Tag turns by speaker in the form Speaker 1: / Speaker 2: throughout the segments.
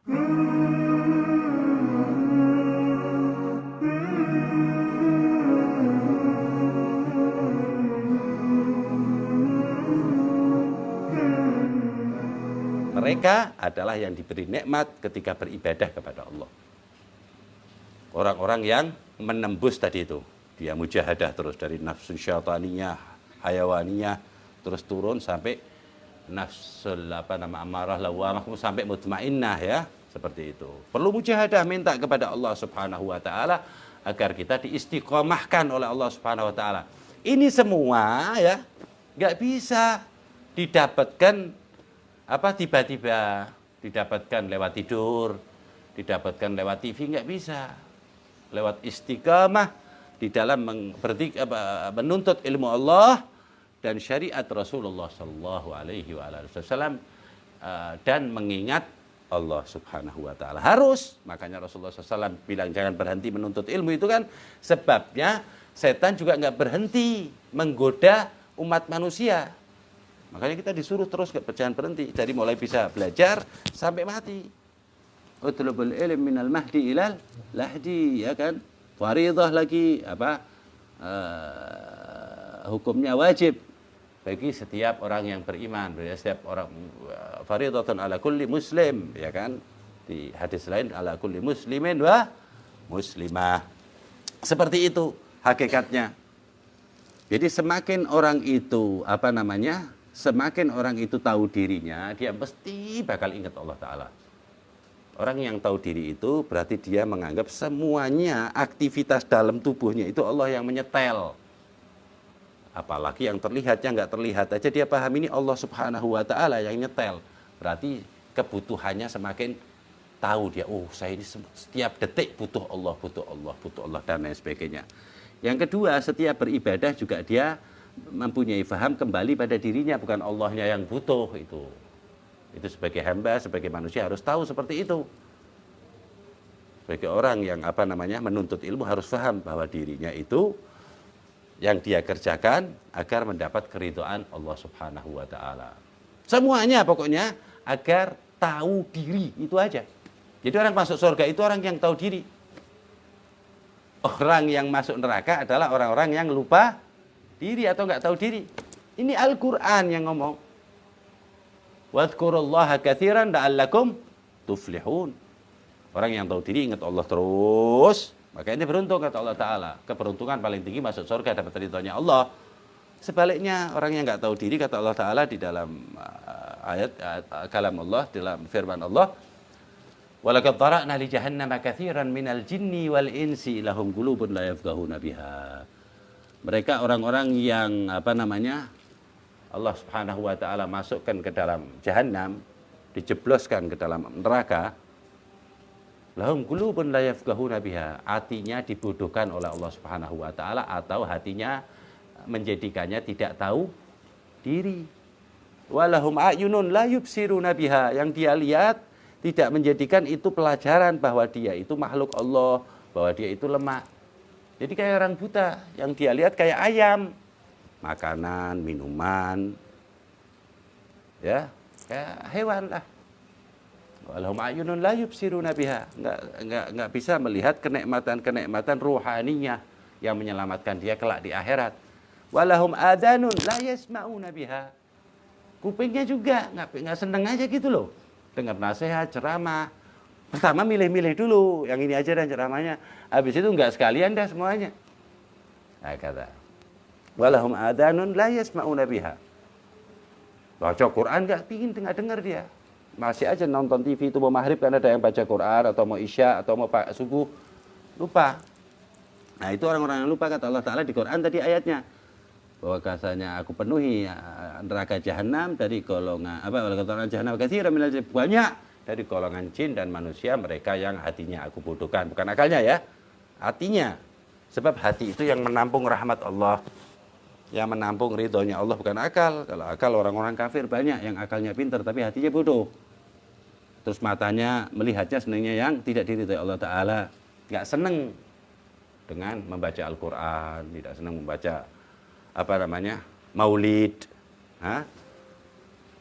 Speaker 1: Mereka adalah yang diberi nikmat ketika beribadah kepada Allah. Orang-orang yang menembus tadi itu. Dia mujahadah terus dari nafsu syaitaniyah, hayawaniyah, terus turun sampai nafsul amarah lawamah sampai mutmainnah ya, seperti itu. Perlu mujahadah, minta kepada Allah Subhanahu wa taala agar kita diistiqomahkan oleh Allah Subhanahu wa taala. Ini semua ya nggak bisa didapatkan tiba-tiba, didapatkan lewat tidur, didapatkan lewat TV, nggak bisa. Lewat istiqamah di dalam menuntut ilmu Allah dan syariat Rasulullah Sallallahu Alaihi Wasallam dan mengingat Allah Subhanahu Wa Taala. Harus, makanya Rasulullah SAW bilang jangan berhenti menuntut ilmu, itu kan sebabnya setan juga nggak berhenti menggoda umat manusia. Makanya kita disuruh terus, jangan berhenti, dari mulai bisa belajar sampai mati. Utlubul ilm minal mahdi ilal lahdi, ya kan? Faridah lagi hukumnya wajib bagi setiap orang yang beriman, setiap orang, faridatun ala kulli muslim, ya kan? Di hadis lain ala kulli muslimin wa muslimah. Seperti itu hakikatnya. Jadi semakin orang itu semakin orang itu tahu dirinya, dia pasti bakal ingat Allah Ta'ala. Orang yang tahu diri itu berarti dia menganggap semuanya aktivitas dalam tubuhnya itu Allah yang menyetel. Apalagi yang terlihatnya nggak terlihat aja dia paham ini Allah Subhanahu wa Ta'ala yang nyetel. Berarti kebutuhannya semakin tahu dia, oh saya ini setiap detik butuh Allah, dan lain sebagainya. Yang kedua, setiap beribadah juga dia mempunyai faham kembali pada dirinya, bukan Allahnya yang butuh itu. Itu sebagai hamba, sebagai manusia harus tahu seperti itu. Sebagai orang yang menuntut ilmu harus faham bahwa dirinya itu yang dia kerjakan agar mendapat keridhaan Allah Subhanahu wa Ta'ala. Semuanya pokoknya agar tahu diri, itu aja. Jadi orang masuk surga itu orang yang tahu diri. Orang yang masuk neraka adalah orang-orang yang lupa diri atau nggak tahu diri. Ini Al-Quran yang ngomong. Wadhkurullaha katsiran la'allakum tuflihun. Orang yang tahu diri ingat Allah terus, maka ini beruntung kata Allah Ta'ala. Keberuntungan paling tinggi masuk surga, dapat ridhonya Allah. Sebaliknya orang yang nggak tahu diri kata Allah Ta'ala di dalam ayat kalam Allah, dalam firman Allah, walaqad dhara'na li jahannama katsiran minal jinni wal insi lahum qulubun la yafqahuna biha. Mereka orang-orang yang Allah Subhanahu wa Ta'ala masukkan ke dalam jahanam, dijebloskan ke dalam neraka. Lahum qulubun la yafqahuna biha. Hatinya dibodohkan oleh Allah Subhanahu wa Ta'ala atau hatinya menjadikannya tidak tahu diri. Walahum a'yunun la yubsiruna biha. Yang dia lihat tidak menjadikan itu pelajaran bahwa dia itu makhluk Allah, bahwa dia itu lemah. Jadi kayak orang buta, yang dia lihat kayak ayam, makanan, minuman, ya, kayak hewan lah. Walahum a'yunun la yubsiruna biha. Enggak bisa melihat kenikmatan ruhaniyah yang menyelamatkan dia kelak di akhirat. Walahum adhanun la yasma'una biha. Kupingnya juga enggak seneng aja gitu loh. Dengar nasihat, ceramah. Pertama milih-milih dulu, yang ini aja dan ceramahnya. Habis itu enggak sekalian dah semuanya. Nah, kata. Walahum adhanun la yasma'una biha. Baca Quran enggak pingin dengar dia. Masih aja nonton TV itu mau maghrib kan ada yang baca Quran, atau mau isya, atau mau subuh. Lupa. Nah, itu orang-orang yang lupa kata Allah Ta'ala di Quran tadi ayatnya. Bahwa kasanya aku penuhi neraka jahanam dari golongan golongan jahanam katsiran minal jin, banyak dari golongan jin dan manusia mereka yang hatinya aku bodohkan, bukan akalnya ya, hatinya. Sebab hati itu yang menampung rahmat Allah, yang menampung ridhonya Allah, bukan akal. Kalau akal orang-orang kafir banyak yang akalnya pintar tapi hatinya bodoh. Terus matanya melihatnya senangnya yang tidak diridhoi Allah Ta'ala, nggak seneng dengan membaca Al-Quran, tidak senang membaca maulid.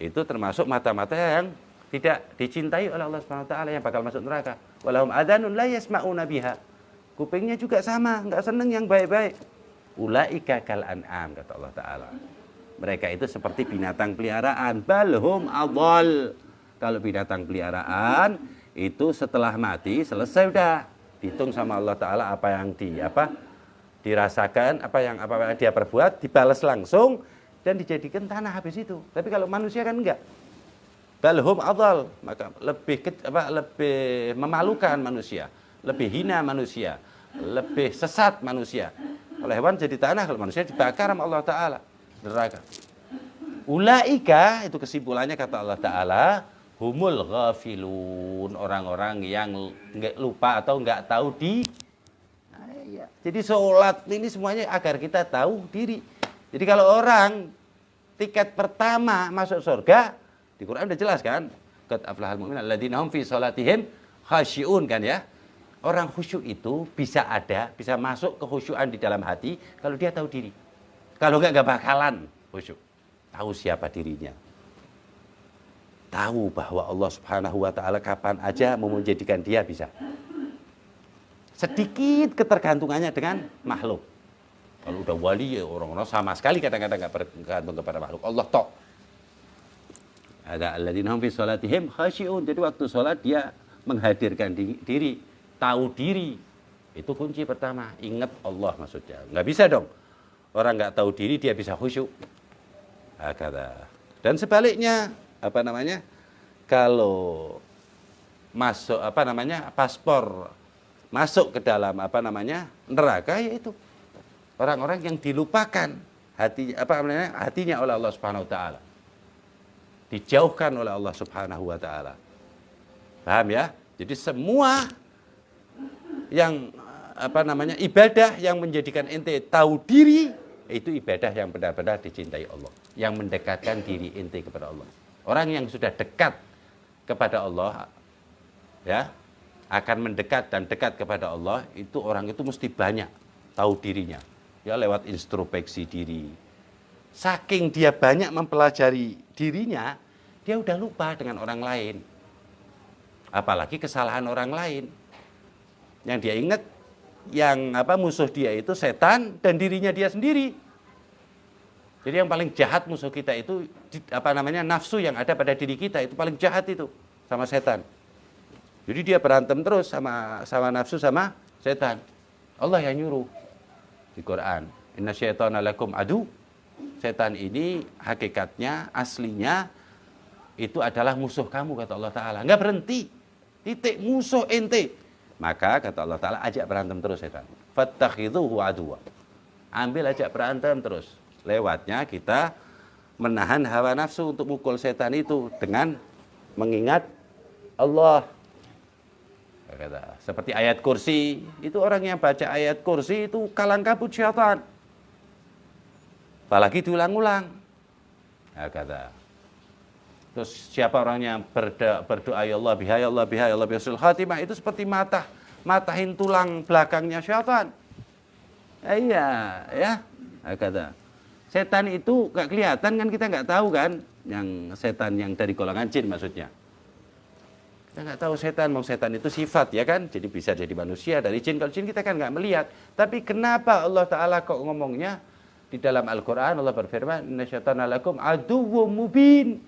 Speaker 1: Itu termasuk mata-mata yang tidak dicintai oleh Allah Subhanahu wa taala, yang bakal masuk neraka. Walahum adanun la yasma'una biha. Kupingnya juga sama, enggak seneng yang baik-baik. Ulaika kal an'am, kata Allah taala. Mereka itu seperti binatang peliharaan, balhum adall. Kalau binatang peliharaan itu setelah mati selesai udah dihitung sama Allah taala apa yang dirasakan, apa yang dia perbuat dibalas langsung dan dijadikan tanah habis itu. Tapi kalau manusia kan enggak. Balhum adall, maka lebih memalukan manusia, lebih hina manusia, lebih sesat manusia. Kalau hewan jadi tanah, kalau manusia dibakar sama Allah taala neraka. Ulaika, itu kesimpulannya kata Allah taala, humul ghafilun, orang-orang yang lupa atau enggak tahu Jadi sholat ini semuanya agar kita tahu diri. Jadi kalau orang tiket pertama masuk surga, di Quran udah jelas kan? Qad aflahal mu'minun alladzina hum fi sholatihim khasyi'un, kan ya? Orang khusyuk itu bisa masuk kekhusyuan di dalam hati kalau dia tahu diri. Kalau enggak bakalan khusyuk. Tahu siapa dirinya. Tahu bahwa Allah Subhanahu wa taala kapan aja mau menjadikan dia bisa. Sedikit ketergantungannya dengan makhluk. Kalau udah wali, orang-orang sama sekali kadang-kadang enggak bergantung kepada makhluk. Allah tok. Ada alladzina hum fi sholatihim khasyi'un. Jadi waktu sholat dia menghadirkan diri, tahu diri. Itu kunci pertama. Ingat Allah maksudnya. Enggak bisa dong. Orang enggak tahu diri dia bisa khusyuk. Kata. Dan sebaliknya, kalau masuk paspor masuk ke dalam neraka, yaitu orang-orang yang dilupakan hatinya oleh Allah Subhanahu wa taala. Dijauhkan oleh Allah Subhanahu wa taala. Paham ya? Jadi semua yang ibadah yang menjadikan ente tahu diri, itu ibadah yang benar-benar dicintai Allah, yang mendekatkan diri ente kepada Allah. Orang yang sudah dekat kepada Allah, ya, akan mendekat dan dekat kepada Allah, itu orang itu mesti banyak tahu dirinya, ya, lewat introspeksi diri. Saking dia banyak mempelajari dirinya, dia udah lupa dengan orang lain, apalagi kesalahan orang lain. Yang dia ingat, yang musuh dia itu setan dan dirinya dia sendiri. Jadi yang paling jahat musuh kita itu nafsu yang ada pada diri kita, itu paling jahat itu sama setan. Jadi dia berantem terus sama nafsu sama setan. Allah yang nyuruh di Quran, inna syaitana lakum adu. Setan ini hakikatnya aslinya itu adalah musuh kamu, kata Allah taala. Enggak berhenti. Titik, musuh ente. Maka kata Allah taala, ajak berantem terus setan. Fattakhidhuhu aduwa. Ambil, ajak berantem terus. Lewatnya kita menahan hawa nafsu untuk mukul setan itu dengan mengingat Allah. Kata, seperti ayat kursi, itu orang yang baca ayat kursi itu kalang kabut syaitan. Apalagi diulang-ulang. Kata. Terus siapa orang yang berdoa ya Allah biha ya Allah biha ya Allah bihasul khatimah, itu seperti matahin tulang belakangnya syaitan. Iya, ya. Kata. Setan itu gak kelihatan kan, kita nggak tahu kan, yang setan yang dari golongan jin maksudnya. Kita nggak tahu setan, mau setan itu sifat ya kan, jadi bisa jadi manusia dari jin. Kalau jin kita kan nggak melihat. Tapi kenapa Allah Taala kok ngomongnya di dalam Al-Quran? Allah berfirman, inna syaitana lakum aduwwum mubin.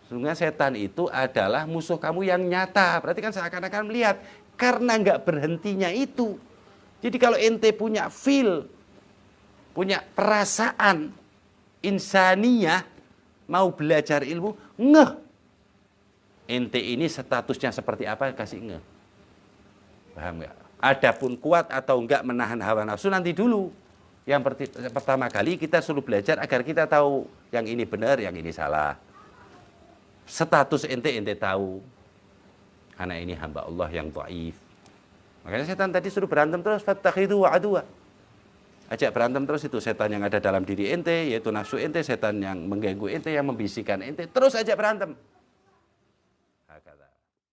Speaker 1: Sesungguhnya setan itu adalah musuh kamu yang nyata. Berarti kan seakan-akan melihat. Karena nggak berhentinya itu. Jadi kalau ente punya feel, punya perasaan insaniyah, mau belajar ilmu, ngeh. Ente ini statusnya seperti apa, kasih ngeh. Paham nggak? Adapun kuat atau enggak menahan hawa nafsu nanti dulu. Yang pertama kali kita suruh belajar agar kita tahu yang ini benar, yang ini salah. Status ente tahu. Karena ini hamba Allah yang dhaif. Makanya setan tadi suruh berantem terus, fattakhidhu aduwa. Ajak berantem terus itu setan yang ada dalam diri ente, yaitu nafsu ente, setan yang mengganggu ente, yang membisikkan ente, terus ajak berantem.